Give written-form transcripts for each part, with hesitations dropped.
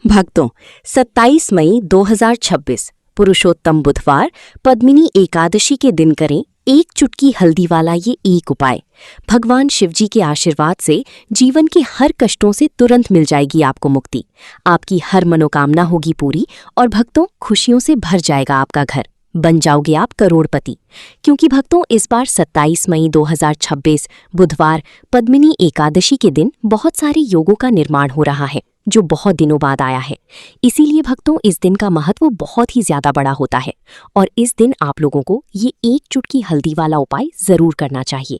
भक्तों, 27 मई 2026 पुरुषोत्तम बुधवार पद्मिनी एकादशी के दिन करें एक चुटकी हल्दी वाला ये एक उपाय। भगवान शिवजी के आशीर्वाद से जीवन के हर कष्टों से तुरंत मिल जाएगी आपको मुक्ति। आपकी हर मनोकामना होगी पूरी और भक्तों खुशियों से भर जाएगा आपका घर। बन जाओगे आप करोड़पति। क्योंकि भक्तों इस बार 27 मई 2026 बुधवार पद्मिनी एकादशी के दिन बहुत सारे योगों का निर्माण हो रहा है जो बहुत दिनों बाद आया है। इसीलिए भक्तों इस दिन का महत्व बहुत ही ज्यादा बड़ा होता है और इस दिन आप लोगों को ये एक चुटकी हल्दी वाला उपाय जरूर करना चाहिए।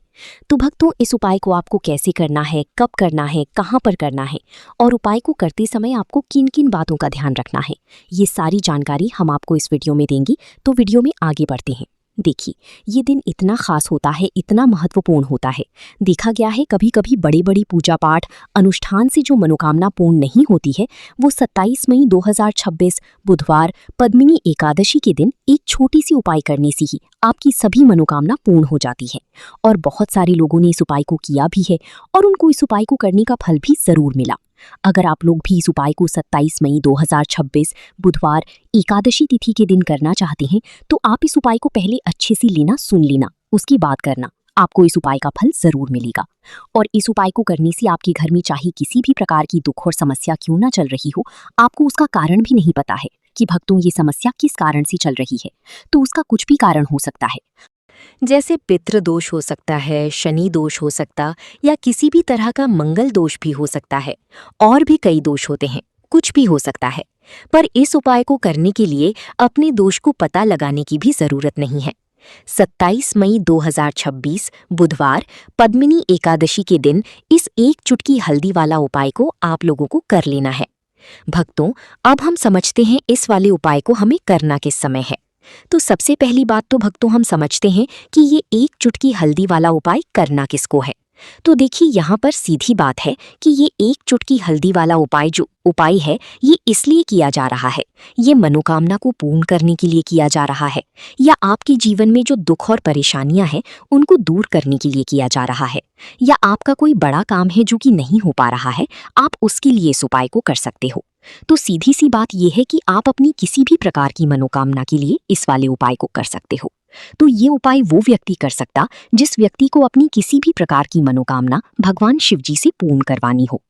तो भक्तों इस उपाय को आपको कैसे करना है, कब करना है, कहाँ पर करना है और उपाय को करते समय आपको किन किन बातों का ध्यान रखना है, ये सारी जानकारी हम आपको इस वीडियो में देंगे। तो वीडियो में आगे बढ़ते हैं। देखिए, ये दिन इतना खास होता है, इतना महत्वपूर्ण होता है। देखा गया है कभी कभी बड़ी बड़ी पूजा पाठ अनुष्ठान से जो मनोकामना पूर्ण नहीं होती है, वो 27 मई 2026 बुधवार पद्मिनी एकादशी के दिन एक छोटी सी उपाय करने से ही आपकी सभी मनोकामना पूर्ण हो जाती है। और बहुत सारे लोगों ने इस उपाय को किया भी है और उनको इस उपाय को करने का फल भी जरूर मिला। अगर आप लोग भी इस उपाय को 27 मई 2026 बुधवार एकादशी तिथि के दिन करना चाहते हैं तो आप इस उपाय को पहले अच्छे से लेना, सुन लेना, उसकी बात करना। आपको इस उपाय का फल जरूर मिलेगा। और इस उपाय को करने से आपके घर में चाहे किसी भी प्रकार की दुख और समस्या क्यों ना चल रही हो, आपको उसका कारण भी नहीं पता है कि भक्तों ये समस्या किस कारण से चल रही है, तो उसका कुछ भी कारण हो सकता है। जैसे पितृ दोष हो सकता है, शनि दोष हो सकता या किसी भी तरह का मंगल दोष भी हो सकता है। और भी कई दोष होते हैं, कुछ भी हो सकता है। पर इस उपाय को करने के लिए अपने दोष को पता लगाने की भी जरूरत नहीं है। 27 मई 2026 बुधवार पद्मिनी एकादशी के दिन इस एक चुटकी हल्दी वाला उपाय को आप लोगों को कर लेना है। भक्तों अब हम समझते हैं इस वाले उपाय को हमें करना किस समय है। तो सबसे पहली बात तो भक्तों हम समझते हैं कि ये एक चुटकी हल्दी वाला उपाय करना किसको है। तो देखिए यहाँ पर सीधी बात है कि ये एक चुटकी हल्दी वाला उपाय जो उपाय है ये इसलिए किया जा रहा है, ये मनोकामना को पूर्ण करने के लिए किया जा रहा है या आपके जीवन में जो दुख और परेशानियां हैं उनको दूर करने के लिए किया जा रहा है, या आपका कोई बड़ा काम है जो कि नहीं हो पा रहा है, आप उसके लिए इस उपाय को कर सकते हो। तो सीधी सी बात यह है कि आप अपनी किसी भी प्रकार की मनोकामना के लिए इस वाले उपाय को कर सकते हो। तो ये उपाय वो व्यक्ति कर सकता जिस व्यक्ति को अपनी किसी भी प्रकार की मनोकामना भगवान शिवजी से पूर्ण करवानी हो।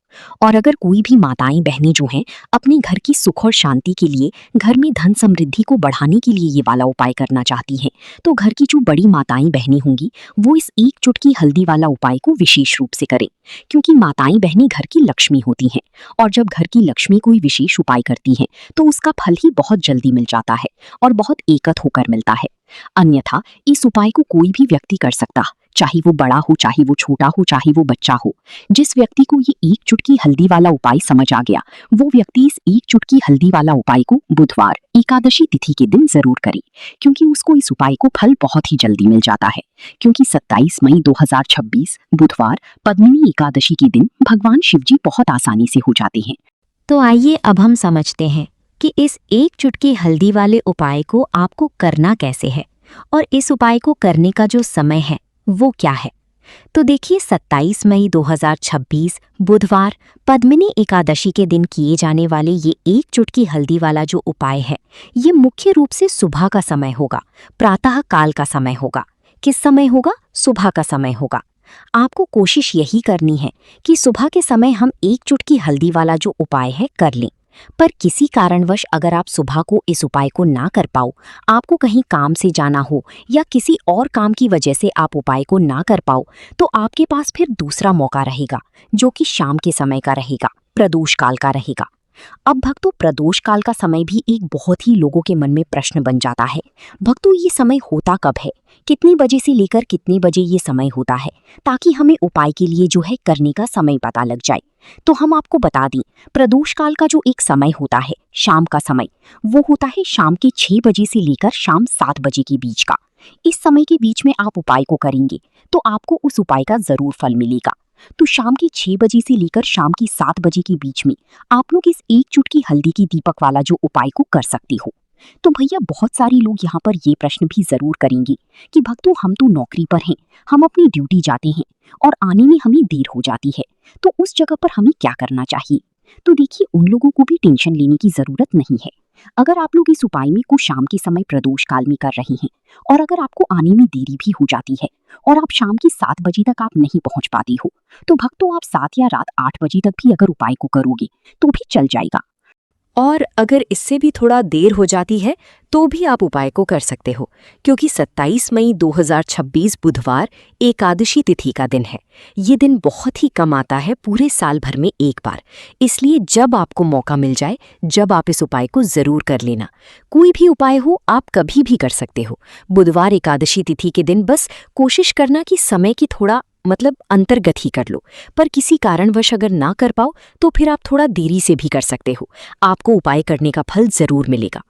और अगर कोई भी माताएं बहनें जो हैं अपने घर की सुख और शांति के लिए, घर में धन समृद्धि को बढ़ाने के लिए ये वाला उपाय करना चाहती हैं, तो घर की जो बड़ी माताएं बहनें होंगी वो इस एक चुटकी हल्दी वाला उपाय को विशेष रूप से करें। क्योंकि माताएं बहनें घर की लक्ष्मी होती हैं और जब घर की लक्ष्मी कोई विशेष उपाय करती हैं तो उसका फल ही बहुत जल्दी मिल जाता है और बहुत एकत होकर मिलता है। अन्यथा इस उपाय को कोई भी व्यक्ति कर सकता, चाहे वो बड़ा हो, चाहे वो छोटा हो, चाहे वो बच्चा हो। जिस व्यक्ति को ये एक चुटकी हल्दी वाला उपाय समझ आ गया वो व्यक्ति इस एक चुटकी हल्दी वाला उपाय को बुधवार एकादशी तिथि के दिन जरूर करे, क्योंकि उसको इस उपाय को फल बहुत ही जल्दी मिल जाता है। क्योंकि 27 मई 2026 बुधवार पद्मिनी एकादशी के दिन भगवान शिवजी बहुत आसानी से हो जाते हैं। तो आइए अब हम समझते हैं कि इस एक चुटकी हल्दी वाले उपाय को आपको करना कैसे है और इस उपाय को करने का जो समय है वो क्या है। तो देखिए 27 मई 2026 बुधवार पद्मिनी एकादशी के दिन किए जाने वाले ये एक चुटकी हल्दी वाला जो उपाय है ये मुख्य रूप से सुबह का समय होगा, प्रातः काल का समय होगा। किस समय होगा? सुबह का समय होगा। आपको कोशिश यही करनी है कि सुबह के समय हम एक चुटकी हल्दी वाला जो उपाय है कर लें। पर किसी कारणवश अगर आप सुबह को इस उपाय को ना कर पाओ, आपको कहीं काम से जाना हो या किसी और काम की वजह से आप उपाय को ना कर पाओ, तो आपके पास फिर दूसरा मौका रहेगा जो कि शाम के समय का रहेगा, प्रदोष काल का रहेगा। अब भक्तों प्रदोष काल का समय भी एक बहुत ही लोगों के मन में प्रश्न बन जाता है। भक्तों ये समय होता कब है, कितनी बजे से लेकर कितने बजे ये समय होता है, ताकि हमें उपाय के लिए जो है करने का समय पता लग जाए। तो हम आपको बता दें, प्रदोष काल का जो एक समय होता है शाम का समय, वो होता है शाम के 6 बजे से लेकर शाम 7 बजे के बीच का। इस समय के बीच में आप उपाय को करेंगे तो आपको उस उपाय का जरूर फल मिलेगा। तो शाम के 6 बजे से लेकर शाम की 7 बजे के बीच में आप लोग इस एक चुटकी हल्दी की दीपक वाला जो उपाय को कर सकते हो। तो भैया बहुत सारे लोग यहाँ पर ये प्रश्न भी जरूर करेंगे कि भक्तों हम तो नौकरी पर हैं, हम अपनी ड्यूटी जाते हैं और आने में हमें देर हो जाती है, तो उस जगह पर हमें क्या करना चाहिए। तो देखिए उन लोगों को भी टेंशन लेने की जरूरत नहीं है। अगर आप लोग इस उपाय में को शाम के समय प्रदोष काल में कर रहे हैं और अगर आपको आने में देरी भी हो जाती है और आप शाम के 7 बजे तक आप नहीं पहुंच पाती हो, तो भक्तों आप 7 या रात 8 बजे तक भी अगर उपाय को करोगे तो भी चल जाएगा। और अगर इससे भी थोड़ा देर हो जाती है तो भी आप उपाय को कर सकते हो, क्योंकि 27 मई 2026 बुधवार एकादशी तिथि का दिन है। ये दिन बहुत ही कम आता है पूरे साल भर में एक बार, इसलिए जब आपको मौका मिल जाए जब आप इस उपाय को जरूर कर लेना। कोई भी उपाय हो आप कभी भी कर सकते हो। बुधवार एकादशी तिथि के दिन बस कोशिश करना कि समय की थोड़ा अंतर्गत ही कर लो, पर किसी कारणवश अगर ना कर पाओ तो फिर आप थोड़ा देरी से भी कर सकते हो। आपको उपाय करने का फल जरूर मिलेगा।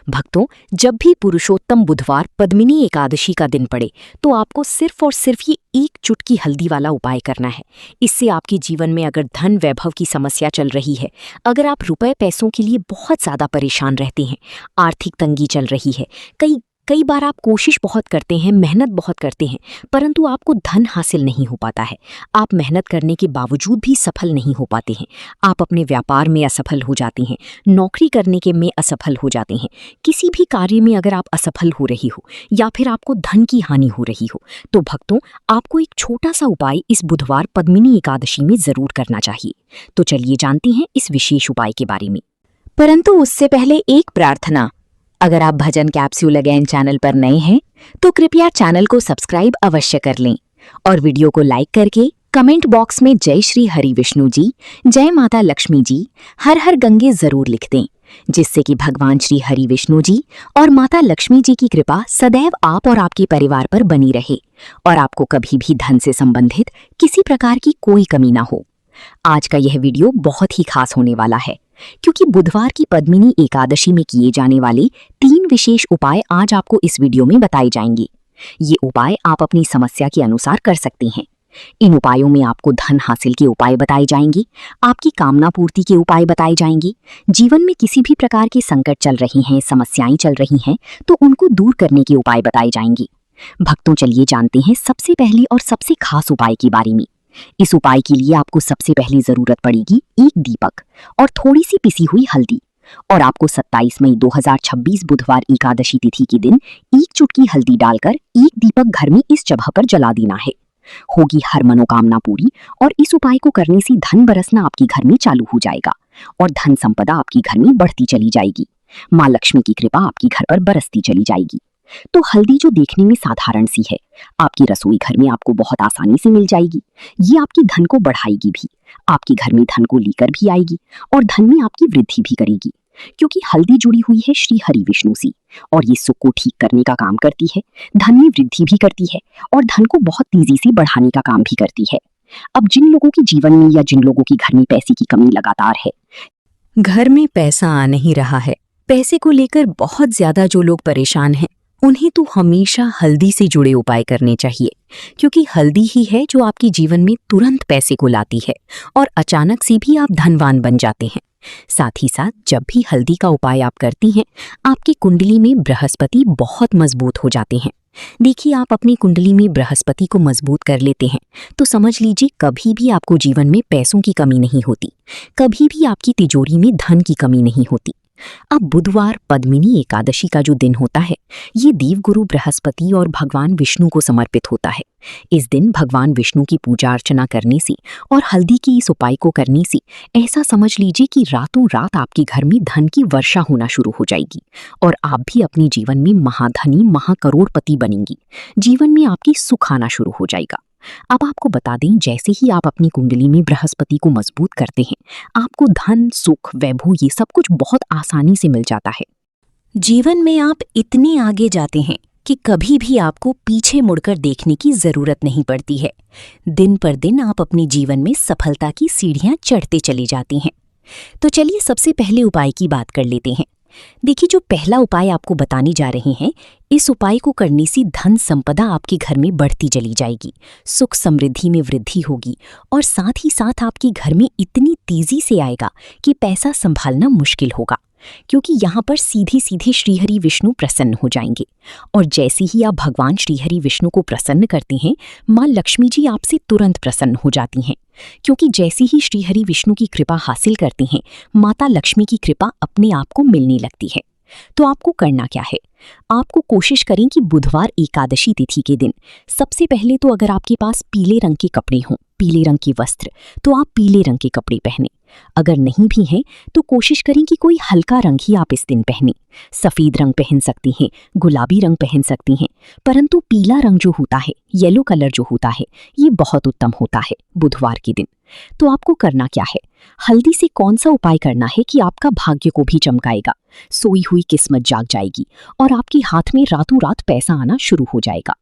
भक्तों, जब भी पुरुषोत्तम बुधवार पद्मिनी एकादशी का दिन पड़े तो आपको सिर्फ और सिर्फ ये एक चुटकी हल्दी वाला उपाय करना है। इससे आपके जीवन में अगर धन वैभव की समस्या चल रही है, अगर आप रुपए पैसों के लिए बहुत ज्यादा परेशान रहते हैं, आर्थिक तंगी चल रही है, कई बार आप कोशिश बहुत करते हैं, मेहनत बहुत करते हैं, परंतु आपको धन हासिल नहीं हो पाता है, आप मेहनत करने के बावजूद भी सफल नहीं हो पाते हैं, आप अपने व्यापार में असफल हो जाते हैं, नौकरी करने के में असफल हो जाते हैं, किसी भी कार्य में अगर आप असफल हो रही हो या फिर आपको धन की हानि हो रही हो, तो भक्तों आपको एक छोटा सा उपाय इस बुधवार पद्मिनी एकादशी में जरूर करना चाहिए। तो चलिए जानते हैं इस विशेष उपाय के बारे में। परंतु उससे पहले एक प्रार्थना। अगर आप भजन कैप्सूल अगेन चैनल पर नए हैं तो कृपया चैनल को सब्सक्राइब अवश्य कर लें और वीडियो को लाइक करके कमेंट बॉक्स में जय श्री हरि विष्णु जी, जय माता लक्ष्मी जी, हर हर गंगे जरूर लिख दें, जिससे कि भगवान श्री हरि विष्णु जी और माता लक्ष्मी जी की कृपा सदैव आप और आपके परिवार पर बनी रहे और आपको कभी भी धन से संबंधित किसी प्रकार की कोई कमी ना हो। आज का यह वीडियो बहुत ही खास होने वाला है, क्योंकि बुधवार की पद्मिनी एकादशी में किए जाने वाले 3 विशेष उपाय आज आपको इस वीडियो में बताए जाएंगे। ये उपाय आप अपनी समस्या के अनुसार कर सकते हैं। इन उपायों में आपको धन हासिल के उपाय बताए जाएंगे, आपकी कामना पूर्ति के उपाय बताए जाएंगे, जीवन में किसी भी प्रकार के संकट चल रही हैं, समस्याएं चल रही हैं, तो उनको दूर करने के उपाय बताए जाएंगे। भक्तों, चलिए जानते हैं सबसे पहले और सबसे खास उपाय के बारे में। इस उपाय के लिए आपको सबसे पहले जरूरत पड़ेगी एक दीपक और थोड़ी सी पिसी हुई हल्दी, और आपको 27 मई 2026 बुधवार एकादशी तिथि के दिन एक चुटकी हल्दी डालकर एक दीपक घर में इस जगह पर जला देना है। होगी हर मनोकामना पूरी और इस उपाय को करने से धन बरसना आपके घर में चालू हो जाएगा और धन संपदा आपके घर में बढ़ती चली जाएगी। माँ लक्ष्मी की कृपा आपके घर पर बरसती चली जाएगी। तो हल्दी जो देखने में साधारण सी है, आपकी रसोई घर में आपको बहुत आसानी से मिल जाएगी। ये आपकी धन को बढ़ाएगी भी, आपके घर में धन को लेकर भी आएगी और धन में आपकी वृद्धि भी करेगी, क्योंकि हल्दी जुड़ी हुई है श्री हरि विष्णु से और ये सुख को ठीक करने का काम करती है, धन में वृद्धि भी करती है और धन को बहुत तेजी से बढ़ाने का काम भी करती है। अब जिन लोगों के जीवन में या जिन लोगों के घर में पैसे की कमी लगातार है, घर में पैसा आ नहीं रहा है, पैसे को लेकर बहुत ज्यादा जो लोग परेशान हैं, उन्हें तो हमेशा हल्दी से जुड़े उपाय करने चाहिए, क्योंकि हल्दी ही है जो आपके जीवन में तुरंत पैसे को लाती है और अचानक से भी आप धनवान बन जाते हैं। साथ ही साथ जब भी हल्दी का उपाय आप करती हैं, आपकी कुंडली में बृहस्पति बहुत मजबूत हो जाते हैं। देखिए, आप अपनी कुंडली में बृहस्पति को मजबूत कर लेते हैं तो समझ लीजिए कभी भी आपको जीवन में पैसों की कमी नहीं होती, कभी भी आपकी तिजोरी में धन की कमी नहीं होती। अब बुधवार पद्मिनी एकादशी का जो दिन होता है, ये देवगुरु बृहस्पति और भगवान विष्णु को समर्पित होता है। इस दिन भगवान विष्णु की पूजा अर्चना करने से और हल्दी के इस उपाय को करने से ऐसा समझ लीजिए कि रातों रात आपके घर में धन की वर्षा होना शुरू हो जाएगी और आप भी अपने जीवन में महाधनी महाकरोड़पति बनेंगी। जीवन में आपकी सुख आना शुरू हो जाएगा। अब आपको बता दें, जैसे ही आप अपनी कुंडली में बृहस्पति को मजबूत करते हैं, आपको धन, सुख, वैभव ये सब कुछ बहुत आसानी से मिल जाता है। जीवन में आप इतने आगे जाते हैं कि कभी भी आपको पीछे मुड़कर देखने की जरूरत नहीं पड़ती है। दिन पर दिन आप अपने जीवन में सफलता की सीढ़ियां चढ़ते चले जाते हैं। तो चलिए सबसे पहले उपाय की बात कर लेते हैं। देखिए, जो पहला उपाय आपको बताने जा रहे हैं, इस उपाय को करने से धन संपदा आपके घर में बढ़ती चली जाएगी, सुख समृद्धि में वृद्धि होगी और साथ ही साथ आपके घर में इतनी तेजी से आएगा कि पैसा संभालना मुश्किल होगा, क्योंकि यहाँ पर सीधे सीधे श्रीहरि विष्णु प्रसन्न हो जाएंगे और जैसे ही आप भगवान श्रीहरि विष्णु को प्रसन्न करते हैं, माँ लक्ष्मी जी आपसे तुरंत प्रसन्न हो जाती हैं क्योंकि जैसे ही श्रीहरि विष्णु की कृपा हासिल करते हैं, माता लक्ष्मी की कृपा अपने आप को मिलने लगती है। तो आपको करना क्या है? आपको कोशिश करें कि बुधवार एकादशी तिथि के दिन सबसे पहले तो अगर आपके पास पीले रंग के कपड़े हों, पीले रंग के वस्त्र, तो आप पीले रंग के कपड़े पहने। अगर नहीं भी हैं तो कोशिश करें कि कोई हल्का रंग ही आप इस दिन पहने। सफ़ेद रंग पहन सकती हैं, गुलाबी रंग पहन सकती हैं, परंतु पीला रंग जो होता है, येलो कलर जो होता है, ये बहुत उत्तम होता है बुधवार के दिन। तो आपको करना क्या है? हल्दी से कौन सा उपाय करना है कि आपका भाग्य को भी चमकाएगा, सोई हुई किस्मत जाग जाएगी और आपके हाथ में रातों रात पैसा आना शुरू हो जाएगा।